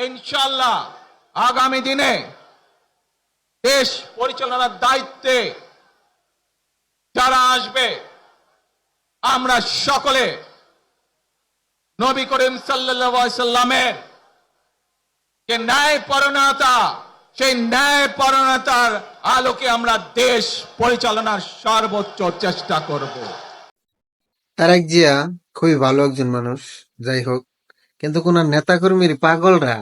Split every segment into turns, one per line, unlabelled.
ইনশাআল্লাহ আগামী দিনে দেশ পরিচালনার দায়িত্বে যারা আসবে আমরা সকলে নবী করিম সাল্লাল্লাহু আলাইহি সাল্লামের যে ন্যায়পরায়ণতা, সেই ন্যায়পরায়ণতার আলোকে আমরা দেশ পরিচালনার সর্বোচ্চ চেষ্টা করব।
তারেক জিয়া খুবই ভালো একজন মানুষ, যাই হোক, কিন্তু কোন নেতাকর্মীর পাগলরা,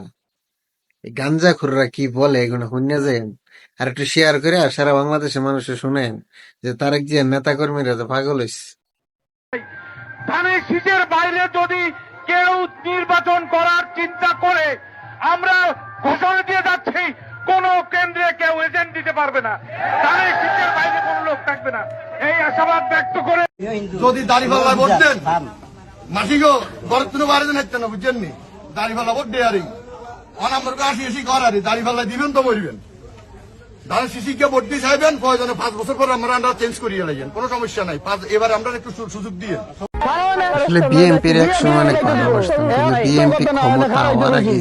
এই গাঞ্জাখুররা কি বলে এগুলো শুনে যায়। আর একটু শেয়ার করে আর সারা বাংলাদেশের মানুষে শুনেন যে তারেক জিয়ার নেতাকর্মীরা তো পাগল হইছে।
ধানের শীষের বাইরে যদি কেউ নির্বাচন করার চিন্তা করে, আমরা ঘোষণা দিয়ে যাচ্ছি, কোন কেন্দ্রে কেউ এজেন্ট দিতে পারবে না, ধানের শীষের বাইরে কোন লোক থাকবে না, এই আশাবাদ ব্যক্ত করে।
যদি দাড়িপাল্লা ভোট দেন মাসিগো গড়ের তুলে বাইরে দেন হচ্ছে না, বুঝছেন নি? দাড়িপাল্লা ভোট দেয়ারি অনাম্বরকে আসি এসি করারি দাড়িপাল্লা দিবেন তো বলবেন। ধানের শিশিকে ভোট দিয়ে চাইবেন, প্রয়োজনে 5 বছর পর আমরা চেঞ্জ করিয়ে লাগেন, কোনো সমস্যা নাই। এবার আমরা একটু সুযোগ দিয়ে।
আসলে বিএনপির এক সময় অনেক ভালোবাসতাম, কিন্তু বিএনপি ক্ষমতা হওয়ার আগে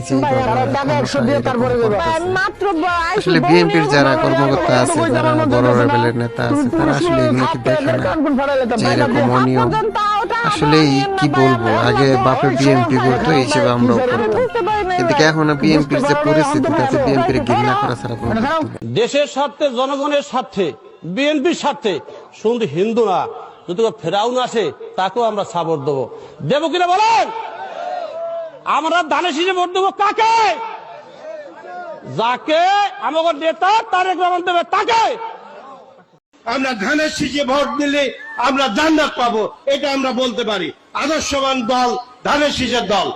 আসলে বিএনপির যারা কর্মকর্তা আছে, যারা বড় লেভেলের নেতা আছে, তারা আসলে এগুলো কি দেখে না যে এরকম অনিয়ম। আসলে কি বলবো, আগে বাপে বিএনপি করতো, এই হিসেবে আমরাও করতাম, কিন্তু এখন বিএনপির যে পরিস্থিতি তাতে বিএনপির ঘৃণা করা ছাড়া কোনো কিছু নেই।
দেশের স্বার্থে, জনগণের স্বার্থে, বিএনপির স্বার্থে শুধু হিন্দু না, যদি ফেরাউন আসে তাকেও আমরা সাপোর্ট দেবো। দেবো কিনা বলেন? আমরা ধানের শীষে ভোট দেবো কাকে? যাকে আমাদের নেতা তারেক রহমান দেবে তাকে।
আমরা ধানের শীষে ভোট দিলে আমরা জান্নাত পাবো, এটা আমরা বলতে পারি। আদর্শবান দল ধানের শীষের দল।